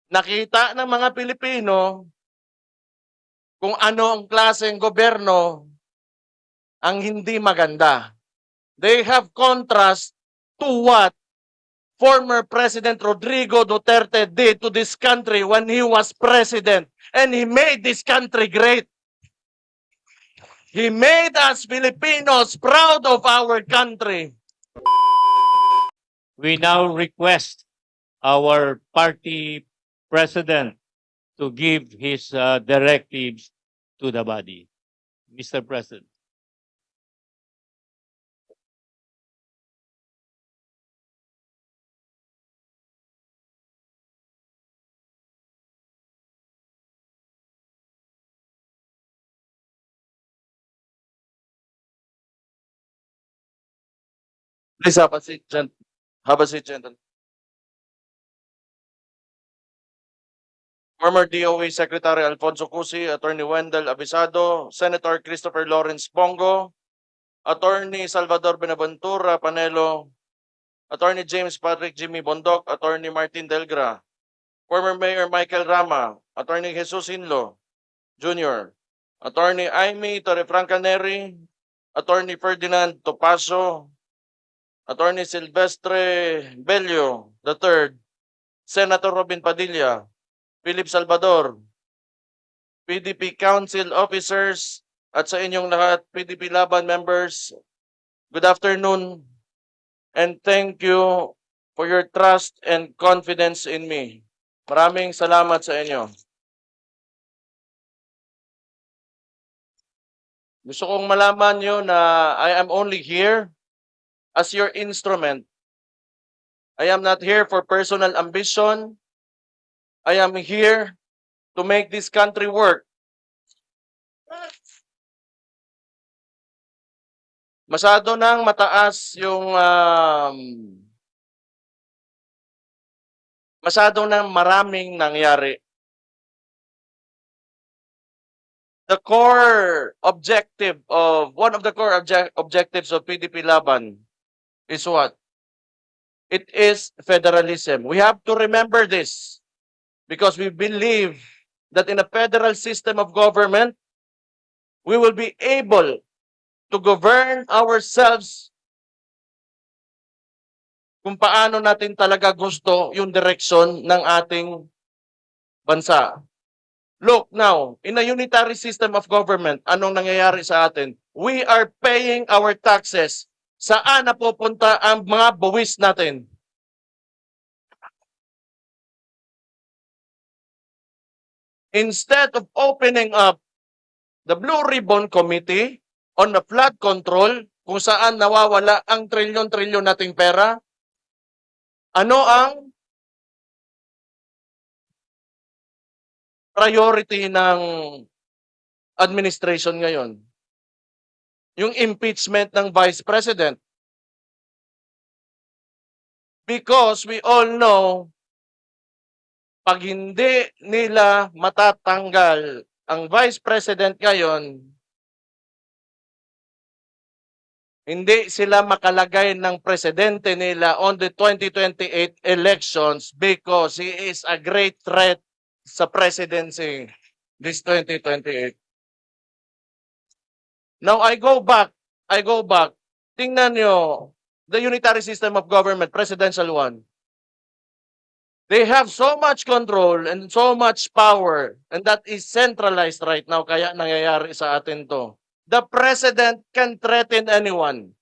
nakita ng mga Pilipino kung ano ang klaseng gobyerno ang hindi maganda. They have contrast to what former President Rodrigo Duterte did to this country when he was president. And he made this country great. He made us Filipinos proud of our country. We now request our party president to give his directives to the body. Mr. President. Please have a seat, gentlemen. Former DOE Secretary Alfonso Cusi, Attorney Wendell Abisado, Senator Christopher Lawrence Bongo, Attorney Salvador Benaventura Panelo, Attorney James Patrick Jimmy Bondoc, Attorney Martin Delgra, former Mayor Michael Rama, Attorney Jesus Hinlo Jr., Attorney Aimee Torrefranca Neri, Attorney Ferdinand Topacio, Attorney Silvestre Bello III, Senator Robin Padilla, Philip Salvador, PDP Council Officers, at sa inyong lahat, PDP Laban members, good afternoon, and thank you for your trust and confidence in me. Maraming salamat sa inyo. Gusto kong malaman nyo na I am only here as your instrument. I am not here for personal ambition. I am here to make this country work. Masyado nang mataas yung masyado nang maraming nangyari. The core objective of one of the core objectives of PDP Laban is what? It is federalism. We have to remember this because we believe that in a federal system of government, we will be able to govern ourselves kung paano natin talaga gusto yung direksyon ng ating bansa. Look now, in a unitary system of government, anong nangyayari sa atin? We are paying our taxes. Saan napupunta ang mga buwis natin? Instead of opening up the Blue Ribbon Committee on the flood control, kung saan nawawala ang trilyon-trilyon nating pera, ano ang priority ng administration ngayon? Yung impeachment ng Vice President. Because we all know, pag hindi nila matatanggal ang Vice President ngayon, hindi sila makalagay ng presidente nila on the 2028 elections because he is a great threat sa presidency this 2028. Now, I go back. Tingnan nyo, the unitary system of government, presidential one. They have so much control and so much power, and that is centralized right now, kaya nangyayari sa atin to. The president can threaten anyone.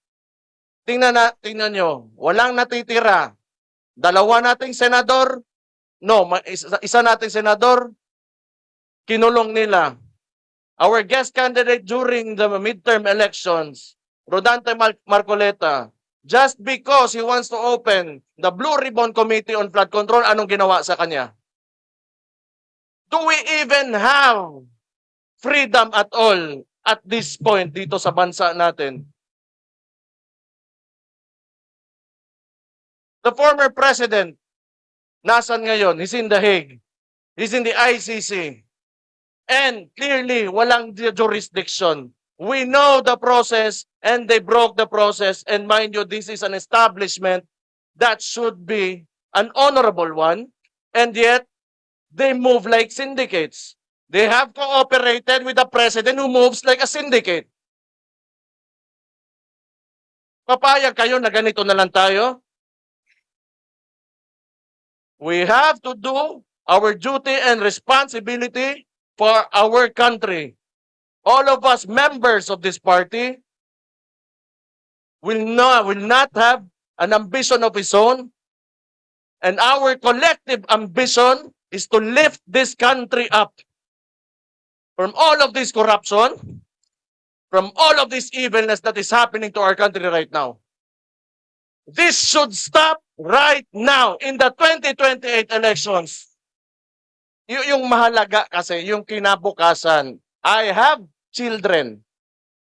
Tingnan nyo, walang natitira. Dalawa nating senador, isa nating senador, kinulong nila. Our guest candidate during the midterm elections, Rodante Marcoleta, just because he wants to open the Blue Ribbon Committee on Flood Control, anong ginawa sa kanya? Do we even have freedom at all at this point dito sa bansa natin? The former president, nasan ngayon? He's in The Hague. He's in the ICC. And clearly, walang jurisdiction. We know the process and they broke the process. And mind you, this is an establishment that should be an honorable one. And yet, they move like syndicates. They have cooperated with the president who moves like a syndicate. Papayag kayo na ganito na lang tayo? We have to do our duty and responsibility for our country. All of us members of this party will not have an ambition of his own, and our collective ambition is to lift this country up from all of this corruption, from all of this evilness that is happening to our country right now. This should stop right now in the 2028 elections. Yung mahalaga kasi, yung kinabukasan. I have children.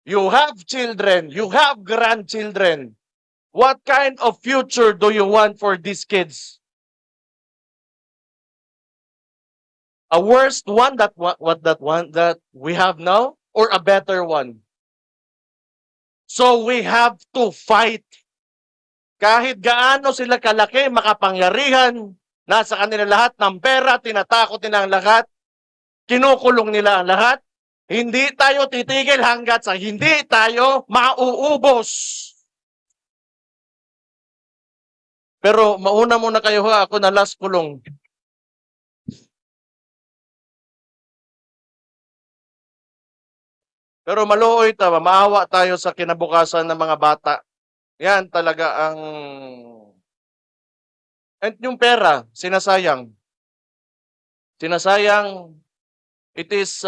You have children. You have grandchildren. What kind of future do you want for these kids? A worst one that we have now, or a better one? So we have to fight. Kahit gaano sila kalaki, makapangyarihan, nasa kanila lahat ng pera, tinatakot nila ang lahat, kinukulong nila ang lahat, hindi tayo titigil hanggat sa hindi tayo mauubos. Pero mauna muna kayo ha, ako na last kulong. Pero maluoy tayo, maawa tayo sa kinabukasan ng mga bata. Yan talaga ang... And yung pera, sinasayang. Sinasayang, it is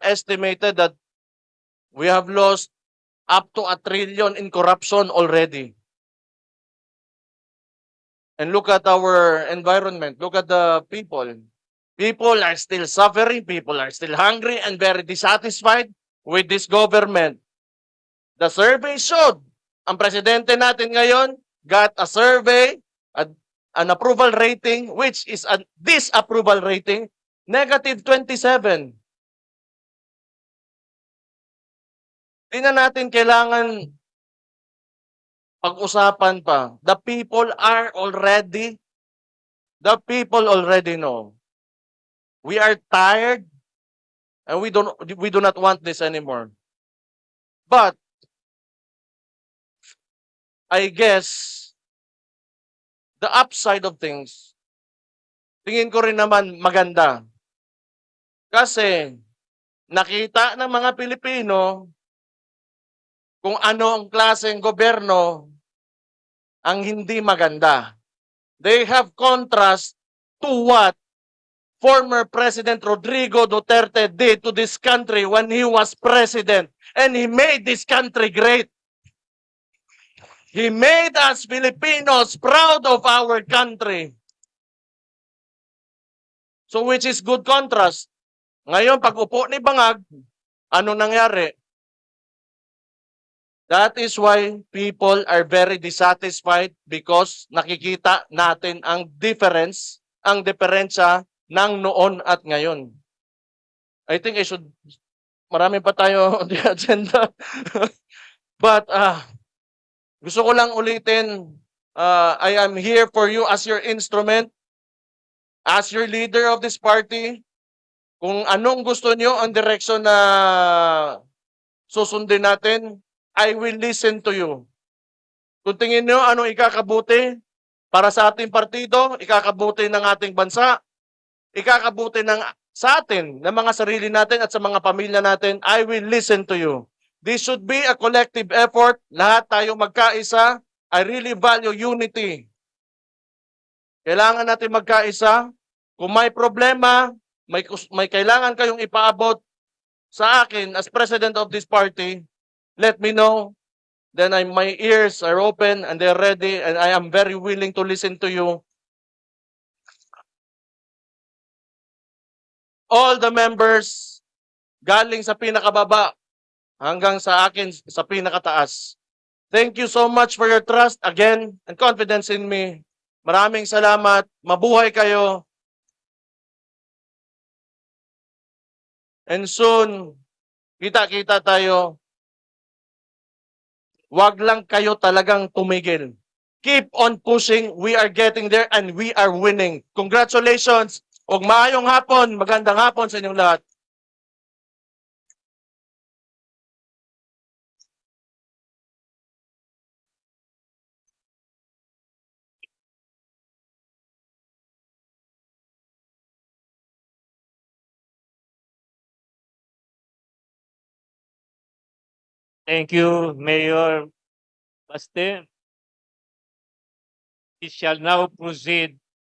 estimated that we have lost up to 1 trillion in corruption already. And look at our environment. Look at the people. People are still suffering. People are still hungry and very dissatisfied with this government. The survey showed, ang presidente natin ngayon got a survey, an approval rating, which is a disapproval rating, negative 27. Di na natin kailangan pag-usapan pa. The people already know. We are tired and we do not want this anymore. But I guess the upside of things, tingin ko rin naman maganda. Kasi nakita ng mga Pilipino kung ano ang klaseng gobyerno ang hindi maganda. They have contrast to what former President Rodrigo Duterte did to this country when he was president. And he made this country great. He made us Filipinos proud of our country. So which is good contrast. Ngayon, pag upo ni Bangag, ano nangyari? That is why people are very dissatisfied because nakikita natin ang difference, ang diferensya ng noon at ngayon. I think marami pa tayo on the agenda. But gusto ko lang ulitin, I am here for you as your instrument, as your leader of this party. Kung anong gusto nyo ang direksyon na susundin natin, I will listen to you. Kung tingin nyo anong ikakabuti para sa ating partido, ikakabuti ng ating bansa, ikakabuti sa atin, ng mga sarili natin at sa mga pamilya natin, I will listen to you. This should be a collective effort. Lahat tayo magkaisa. I really value unity. Kailangan natin magkaisa. Kung may problema, may kailangan kayong ipaabot sa akin as president of this party, let me know. Then my ears are open and they're ready and I am very willing to listen to you. All the members, galing sa pinakababa hanggang sa akin sa pinakataas. Thank you so much for your trust again and confidence in me. Maraming salamat. Mabuhay kayo. And soon, kita-kita tayo. Wag lang kayo talagang tumigil. Keep on pushing. We are getting there and we are winning. Congratulations. ug maayong hapon, magandang hapon sa inyong lahat. Thank you, Mayor Baste. We shall now proceed